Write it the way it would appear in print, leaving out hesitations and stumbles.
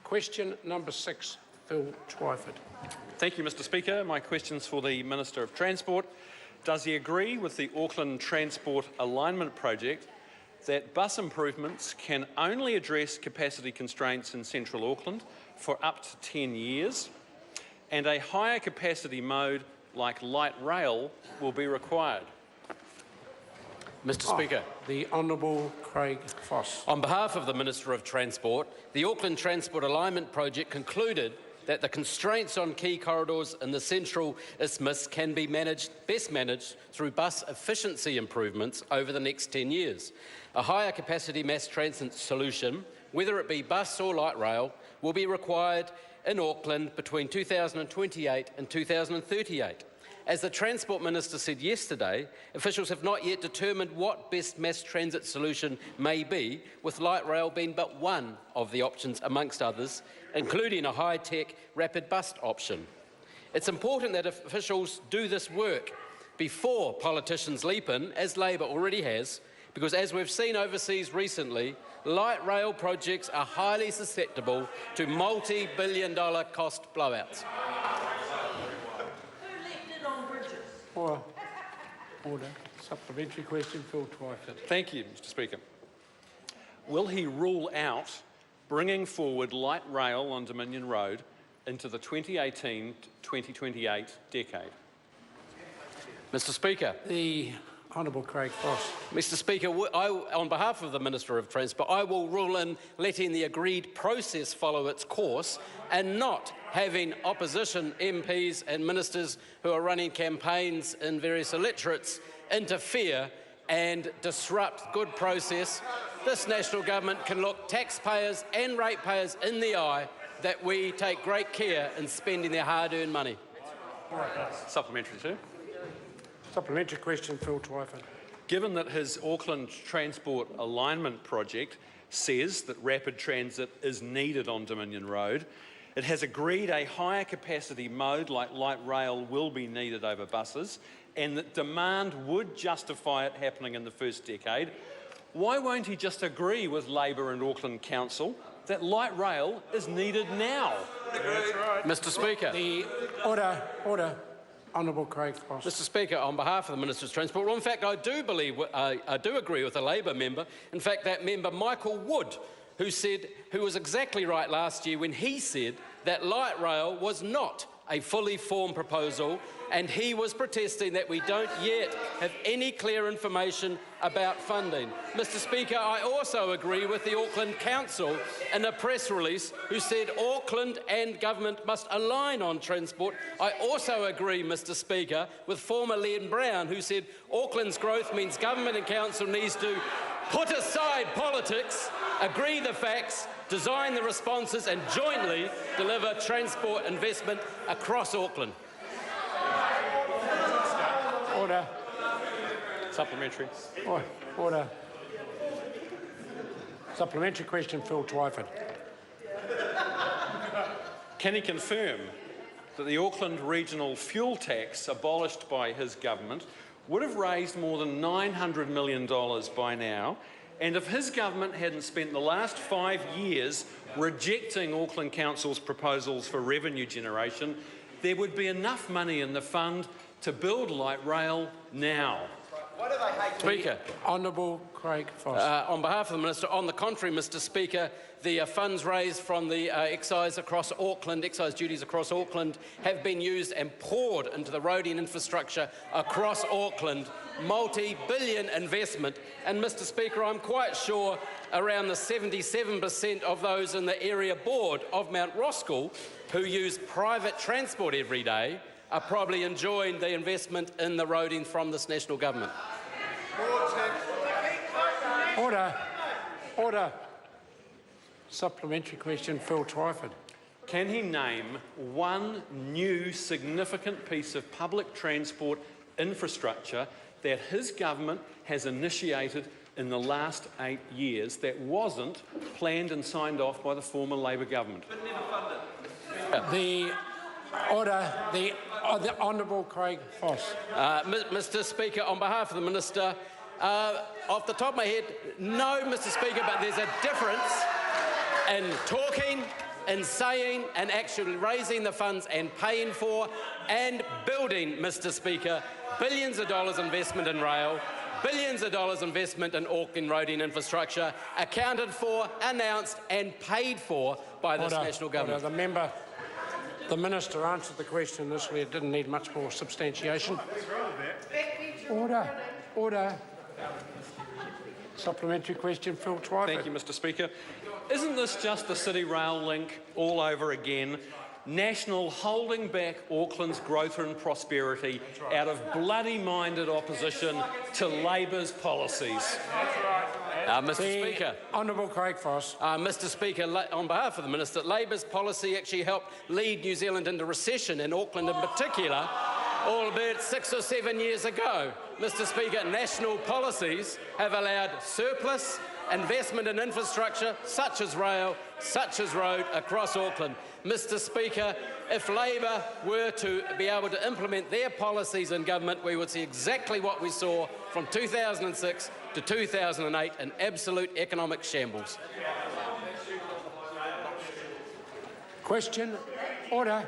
Question number 6, Phil Twyford. Thank you, Mr Speaker. My question's for the Minister of Transport. Does he agree with the Auckland Transport Alignment Project that bus improvements can only address capacity constraints in central Auckland for up to 10 years, and a higher capacity mode like light rail will be required? Mr Speaker. The Honourable Craig Foss. On behalf of the Minister of Transport, the Auckland Transport Alignment Project concluded that the constraints on key corridors in the Central Isthmus can be best managed through bus efficiency improvements over the next 10 years. A higher capacity mass transit solution, whether it be bus or light rail, will be required in Auckland between 2028 and 2038. As the Transport Minister said yesterday, officials have not yet determined what best mass transit solution may be, with light rail being but one of the options amongst others, including a high-tech rapid bus option. It's important that officials do this work before politicians leap in, as Labor already has, because as we've seen overseas recently, light rail projects are highly susceptible to multi-billion-dollar cost blowouts. Order. Supplementary question, Phil Twyford. Thank you, Mr Speaker. Will he rule out bringing forward light rail on Dominion Road into the 2018-2028 decade? Mr Speaker. The Honourable Craig Foss. Mr Speaker, on behalf of the Minister of Transport, I will rule in letting the agreed process follow its course and not having opposition MPs and ministers who are running campaigns in various electorates interfere and disrupt good process. This national government can look taxpayers and ratepayers in the eye that we take great care in spending their hard-earned money. Supplementary, sir. Supplementary question, Phil Twyford. Given that his Auckland Transport Alignment Project says that rapid transit is needed on Dominion Road, it has agreed a higher capacity mode like light rail will be needed over buses, and that demand would justify it happening in the first decade, why won't he just agree with Labor and Auckland Council that light rail is needed now? Mr Speaker. The order. Honourable Craig Foss. Mr Speaker, on behalf of the Minister of Transport, well, in fact, I do agree with a Labor member. In fact, that member, Michael Wood, who was exactly right last year when he said that light rail was not a fully formed proposal, and he was protesting that we don't yet have any clear information about funding. Mr Speaker, I also agree with the Auckland Council in a press release who said Auckland and government must align on transport. I also agree, Mr Speaker, with former Len Brown who said Auckland's growth means government and council needs to put aside politics, agree the facts, design the responses and jointly deliver transport investment across Auckland. Order. Supplementary. Order. Supplementary question, Phil Twyford. Can he confirm that the Auckland regional fuel tax abolished by his government would have raised more than $900 million by now, and if his government hadn't spent the last 5 years rejecting Auckland Council's proposals for revenue generation, there would be enough money in the fund to build light rail now? Speaker. Honourable Craig Foss. On behalf of the Minister, on the contrary, Mr Speaker, the funds raised from the excise duties across Auckland have been used and poured into the roading infrastructure across Auckland, multi-billion investment. And Mr Speaker, I'm quite sure around the 77% of those in the area board of Mount Roskill who use private transport every day are probably enjoying the investment in the roading from this national government. Order. Supplementary question, Phil Twyford. Can he name one new significant piece of public transport infrastructure that his government has initiated in the last 8 years that wasn't planned and signed off by the former Labor government? The Honourable Craig Foss. Mr Speaker, on behalf of the Minister, off the top of my head, no, Mr Speaker, but there's a difference in talking in saying and actually raising the funds and paying for and building, Mr Speaker, billions of dollars investment in rail, billions of dollars investment in Auckland roading infrastructure, accounted for, announced and paid for by this national government. The Minister answered the question initially. It didn't need much more substantiation. Order. Supplementary question, Phil Twyford. Thank you, Mr Speaker. Isn't this just the City Rail link all over again? National holding back Auckland's growth and prosperity out of bloody-minded opposition to Labour's policies. Mr Speaker. Honourable Craig Foss. Mr Speaker, on behalf of the Minister, Labour's policy actually helped lead New Zealand into recession, and Auckland in particular, albeit 6 or 7 years ago. Mr Speaker, national policies have allowed surplus investment in infrastructure such as rail, such as road across Auckland. Mr Speaker, if Labour were to be able to implement their policies in government, we would see exactly what we saw from 2006 to 2008, an absolute economic shambles. Question. Order.